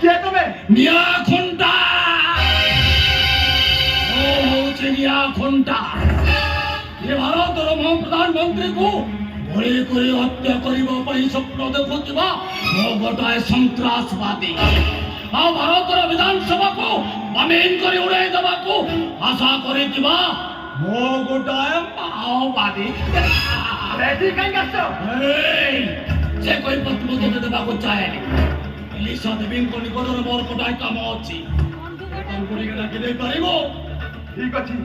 କିଏ ତମେ? ନିଆଖୁଣ୍ଟା ହଉଛି ନିଆଖୁଣ୍ଟା। ଏ ଭାରତର ମୋ ପ୍ରଧାନମନ୍ତ୍ରୀକୁ ଗୁଳି କରି ହତ୍ୟା କରିବା ପାଇଁ ସ୍ୱପ୍ନ ଦେଖୁଥିବା ମୋ ଗୋଟାଏ ସନ୍ତ୍ରାସବାଦୀ ଆଉ ଭାରତର ବିଧାନସଭାକୁ ବନ୍ଦ କରି ଉଡ଼ାଇ ଦେବାକୁ ଆଶା କରିଥିବା ମୋ ଗୋଟାଏ ମାଓବାଦୀ। ସେ କହିପତ୍ର ମୁଁ ତୋତେ ଦେବାକୁ ଚାହେଁନି। ଏଲିସା ଦେବୀଙ୍କ ନିକଟରେ ମୋର ଗୋଟାଏ କାମ ଅଛି। ତାଙ୍କୁ ଟିକେ ଡାକି ଦେଇପାରିବ? ଠିକ ଅଛି,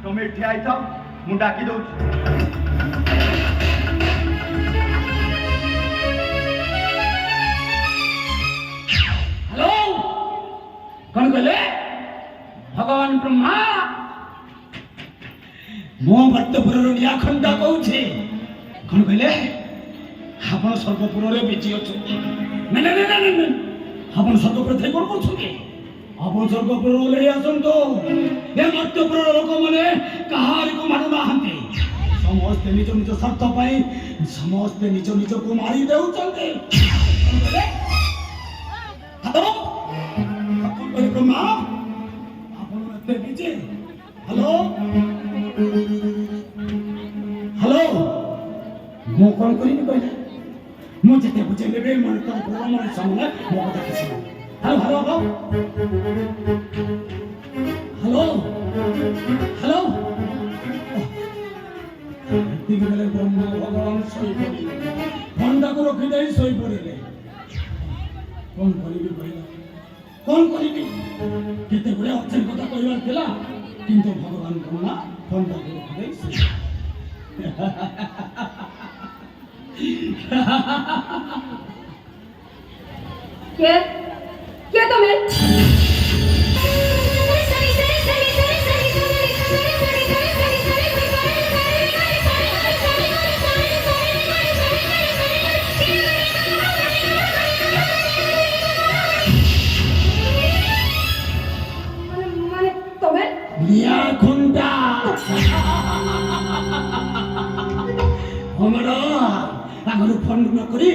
ତମେ ଏଠି ଆଇଥାଅ, ମୁଁ ଡାକି ଦଉଛି। ହ୍ୟାଲୋ, କଣ କହିଲେ? ଭଗବାନ ବ୍ରହ୍ମା, ମୁଁ ଭଟ୍ଟପୁରର ନିଆଖଣ୍ଡା କହୁଛି। କଣ କହିଲେ? ଆପଣ ସ୍ୱର୍ଗପୁରରେ ବିଜି ଅଛନ୍ତି? ନାଇଁ ନାଇଁ ନାଇଁ ନାଇଁ, ଆପଣ ସ୍ୱର୍ଗପୁର ଥାଇ କଣ କରୁଛନ୍ତି? ଆପଣ ସ୍ୱର୍ଗପୁର ଓହ୍ଲେଇ ଆସନ୍ତୁ। ଏ ଭଟ୍ଟପୁରର ଲୋକମାନେ କାହାରିକୁ ମାନୁନାହାନ୍ତି। ସମସ୍ତେ ନିଜ ନିଜ ସ୍ୱାର୍ଥ ପାଇଁ ସମସ୍ତେ ନିଜ ନିଜକୁ ମାରି ଦେଉଛନ୍ତି। ହ୍ୟାଲୋ, ଆପଣ କହିଲେ ବ୍ରହ୍ମା, ଆପଣ ଏତେ ବିଜି? ହ୍ୟାଲୋ ହ୍ୟାଲୋ, ମୁଁ କଣ କରିବି କହିଲେ? ମୁଁ ଯେତେ ବୁଝେଇଲେ ବି ମନେ ତ ପୁରା ମଣିଷ ମାନେ ମୋ କଥା କିଛି ନାହିଁ। ହ୍ୟାଲୋ ହ୍ୟାଲୋ ହ୍ୟାଲୋ ହ୍ୟାଲୋ ଏତିକି ବେଳେ ବ୍ରହ୍ମା ଭଗବାନ ଶୋଇପଡ଼ିଲେ। ଖଣ୍ଡାକୁ ରଖିଦେଇ ଶୋଇପଡ଼ିଲେ। କଣ କରିବି କହିଲ? କଣ କରିବି? କେତେ ଗୁଡ଼େ ଅଚେନ କଥା କହିବାର ଥିଲା, କିନ୍ତୁ ଭଗବାନ ବ୍ରହ୍ମା ଖଣ୍ଡାକୁ ରଖିଦେଇ ଶୋଇପଡ଼ିଲେ। क्या तुम्हें? ନିଆଖୁଣ୍ଟା ଆମର ଆଗରୁ ଫୋନ ନ କରି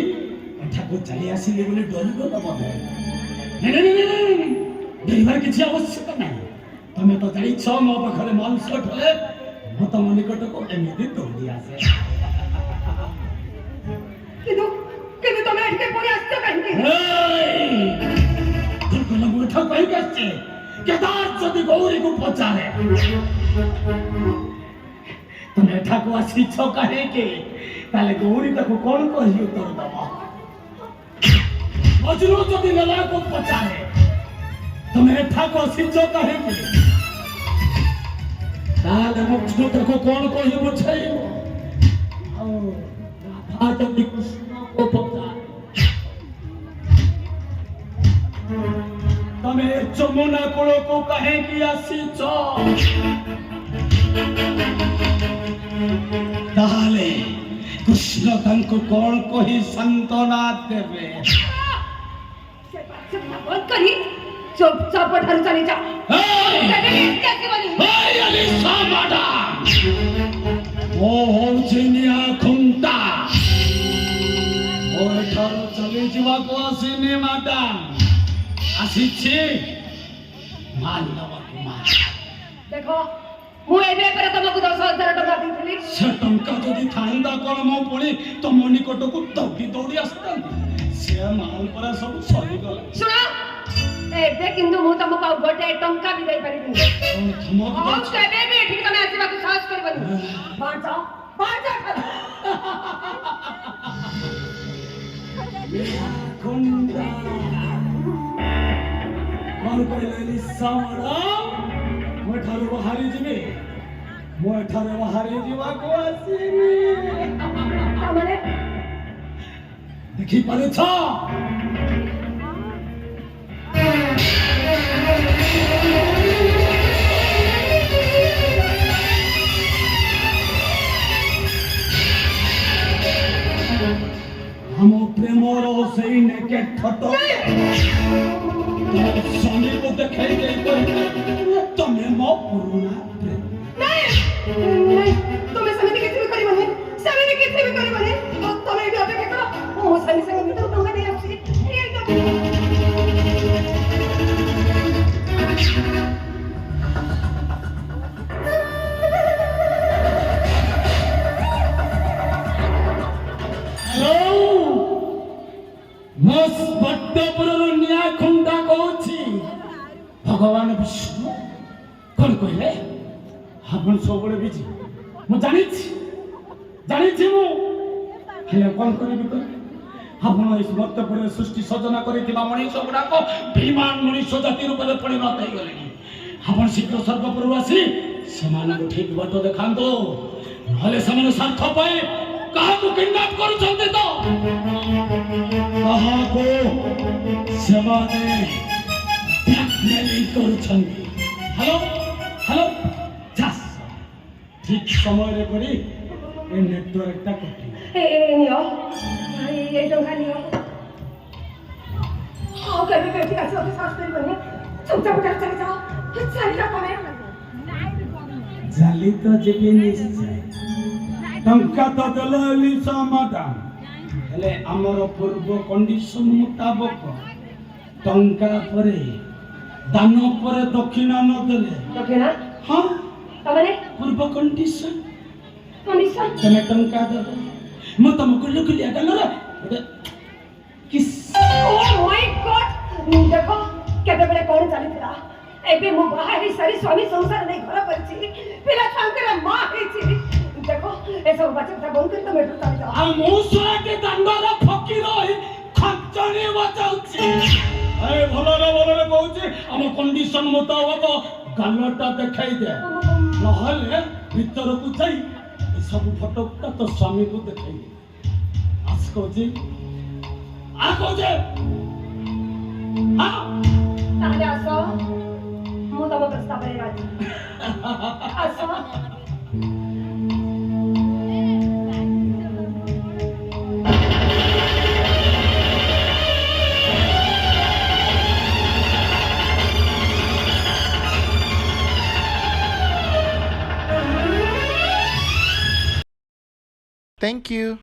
ଏଠାକୁ ଚାଲି ଆସିଲେ ବୋଲି ଡରିଗଲ ବୋଧେ? ଡରିବାର କିଛି ଆବଶ୍ୟକ ନାହିଁ। ତମେ ତ ଜାଣିଛ ମୋ ପାଖରେ ମନସଟ ହେଲେ ମୁଁ ତମ ନିକଟକୁ ଏମିତି ଦୌଡ଼ି ଆସେ। କିନ୍ତୁ ତମେ ଏଠି ପଳେଇ ଆସିଛ କାହିଁକି? ମୁଁ ଏଠାକୁ କାହିଁକି ଆସିଛି? କେଦାର ଯଦି ଗୌରୀକୁ ପଚାରେ ତମେ ଏଠାକୁ ଆସିଛ କାହିଁକି, ତାହେଲେ ଗୌରୀ ତାକୁ କଣ କହି ଉତ୍ତର ଦବ? ମଜନୁ ଯଦି ଲଲାକୁ ପଚାରେ ତମେ ଏଠାକୁ ଆସିଛ କାହିଁକି, ତାହେଲେ ମଜନୁ ତାକୁ କଣ କହି ବୁଝେଇବ? ଆଉ ରାଧା ଯଦି କୃଷ୍ଣକୁ ପଚାରେ ତମେ ଯମୁନା କୂଳକୁ କାହିଁକି ଆସିଛ, ତାହେଲେ କୃଷ୍ଣ ତାଙ୍କୁ କଣ କହି ସାନ୍ତ୍ୱନା ଦେବେ? चुपचाप ठारू चली जा। ନିଆଖୁଣ୍ଟା ଠାରୁ ଚଲି ଯିବାକୁ ଆସିନି ମ୍ୟାଡାମ, ଆସିଛି ମାଲ ନେବାକୁ। देखो ମୁଁ ଏବେ ପରେ ତମକୁ 10,000 ଟଙ୍କା ଦେଇଥିଲି। ସେ ଟଙ୍କା ଯଦି ଥାନ୍ତା କଣ ମୁଁ ପୁଣି ତମ ନିକଟକୁ ଦୌଡ଼ି ଦୌଡ଼ି ଆସିଥାନ୍ତି? ସେ ମାଲ ପରା ସବୁ ସରିଗଲା। ଶୁଣ, ଏବେ କିନ୍ତୁ ମୁଁ ତମକୁ ଆଉ ଗୋଟେ ଟଙ୍କା ବି ଦେଇପାରିବିନି। ଆଉ କେବେ ବି ଏଠିକି ତମେ ଆସିବାକୁ ସାହସ କରିବନି। ପାଞ୍ଚ କଣ କହିଲେ ଲିସା ମ୍ୟାଡାମ? ମୁଁ ଏଠାରୁ ବାହାରି ଯିବି। ମୁଁ ଏଠାରେ ବାହାରି ଯିବାକୁ ଆସିବି। ଦେଖିପାରୁଛ? ଆମ ପ୍ରେମର ସେଇ ନେକେଟ ଫଟୋ ସ୍ୱାମୀକୁ ଦେଖାଇ ଦେଇ ତମେ ମୋ ପୁରୁଣା ପ୍ରେମ। ତୁମେ ସେମିତି କିଛି ବି କରିବନି, ସେମିତି କିଛି ବି କରିବନି। ତମେ ଏଠି ଅପେକ୍ଷା କର, ମୁଁ ସାଙ୍ଗେ ସାଙ୍ଗେ ଭିତରୁ ଟଙ୍କା ନେଇ ଆସୁଛି। ଭଟ୍ଟପୁରରୁ ନିଆଁ ଖୁଣ୍ଡା କହୁଛି ଭଗବାନ ବିଷ୍ଣୁ କଣ କହିଲେ ଆପଣ ସବୁବେଳେ ବିଜି ମୁଁ ଜାଣିଛି ମୁଁ ହେଲେ କଣ କରିବି କହିଲେ ଆପଣ ଏଇ ଭଟ୍ଟପୁରରେ ସୃଷ୍ଟି ସଜନା କରିଥିବା ମଣିଷ ଗୁଡାକ ବିମାନ ମଣିଷ ଜାତି ରୂପରେ ପରିଣତ ହେଇଗଲେଣି ଆପଣ ଶୀଘ୍ର ସ୍ୱର୍ଗପୁରରୁ ଆସି ସେମାନଙ୍କୁ ଠିକ ବାଟ ଦେଖାନ୍ତୁ ନହେଲେ ସେମାନେ ସ୍ୱାର୍ଥ ପାଇଁ କାହାକୁ କିଡନାପ କରୁଛନ୍ତି ତ କାହାକୁ ସେମାନେ ବ୍ଲାକମେଲିଂ କରୁଛନ୍ତି ହ୍ୟାଲୋ ଠିକ ସମୟରେ କରି ଏ ନେଟୱାର୍କଟା କଟିବ ନିଅ এই ଟଙ୍କା ନିଅ ଆଉ କେବେ ବେଠି ଆସିବାକୁ ସାହସ କରିବନି ଚୁପଚାପ ଚାଲିଯାଅ ତମେ ଜାଲି ତ ଯିବି ନିଶ୍ଚୟ ଟଙ୍କା ତ ଦେଲ ହେଲି ସମାଧାନ ହେଲେ ଆମର ପୂର୍ବ କଣ୍ଡିସନ ମୁତାବକ ଟଙ୍କା ପରେ ଦାନ ପରେ ଦକ୍ଷିଣା ନ ଦେଲେ ଦକ୍ଷିଣା ହଁ ତମେ ପୂର୍ବ କଣ୍ଡିସନ କଣ୍ଡିସନ ତମେ ଟଙ୍କା ଦେବ ମୁଁ ତମକୁ ଲୁକିଲିଆ ଡାଲରେ କିସ୍ ଓ ମାଇ ଗଡ୍ ଦେଖ କେତେବେଳେ କଣ ଚାଲିଥିଲା ଏବେ ମୁଁ ବାହା ହେଇ ସାରି ସ୍ୱାମୀ ସଂସାର ନେଇ ଘର କରିଛି ପିଲା ଛୁଆଙ୍କର ମା ହେଇଛି ଦେଖ ଏସବୁ ବାଚ୍ଚା ବନ୍ଦ କରି ତମେ ଏଠୁ ଚାଲିଯାଅ ଆଉ ମୁଁ ଶୁଆଟେ ଦାଣ୍ଡର ଫକୀର ହୋଇ ଖଞ୍ଚଣି ବଜାଉଛି ଭଲରେ କହୁଛି ଆମ କଣ୍ଡିସନ ମୁତାବକ ଗାଲଟା ଦେଖାଇ ଦେ ନହେଲେ ଭିତରକୁ ଯାଇ ଏସବୁ ଫଟୋଟା ତ ସ୍ୱାମୀକୁ ଦେଖାଇ ଦେ ଆସ କହୁଛି ତାହେଲେ ଆସ ମୁଁ ତମ ପ୍ରସ୍ତାବରେ ରାଜି ଆସ Thank you.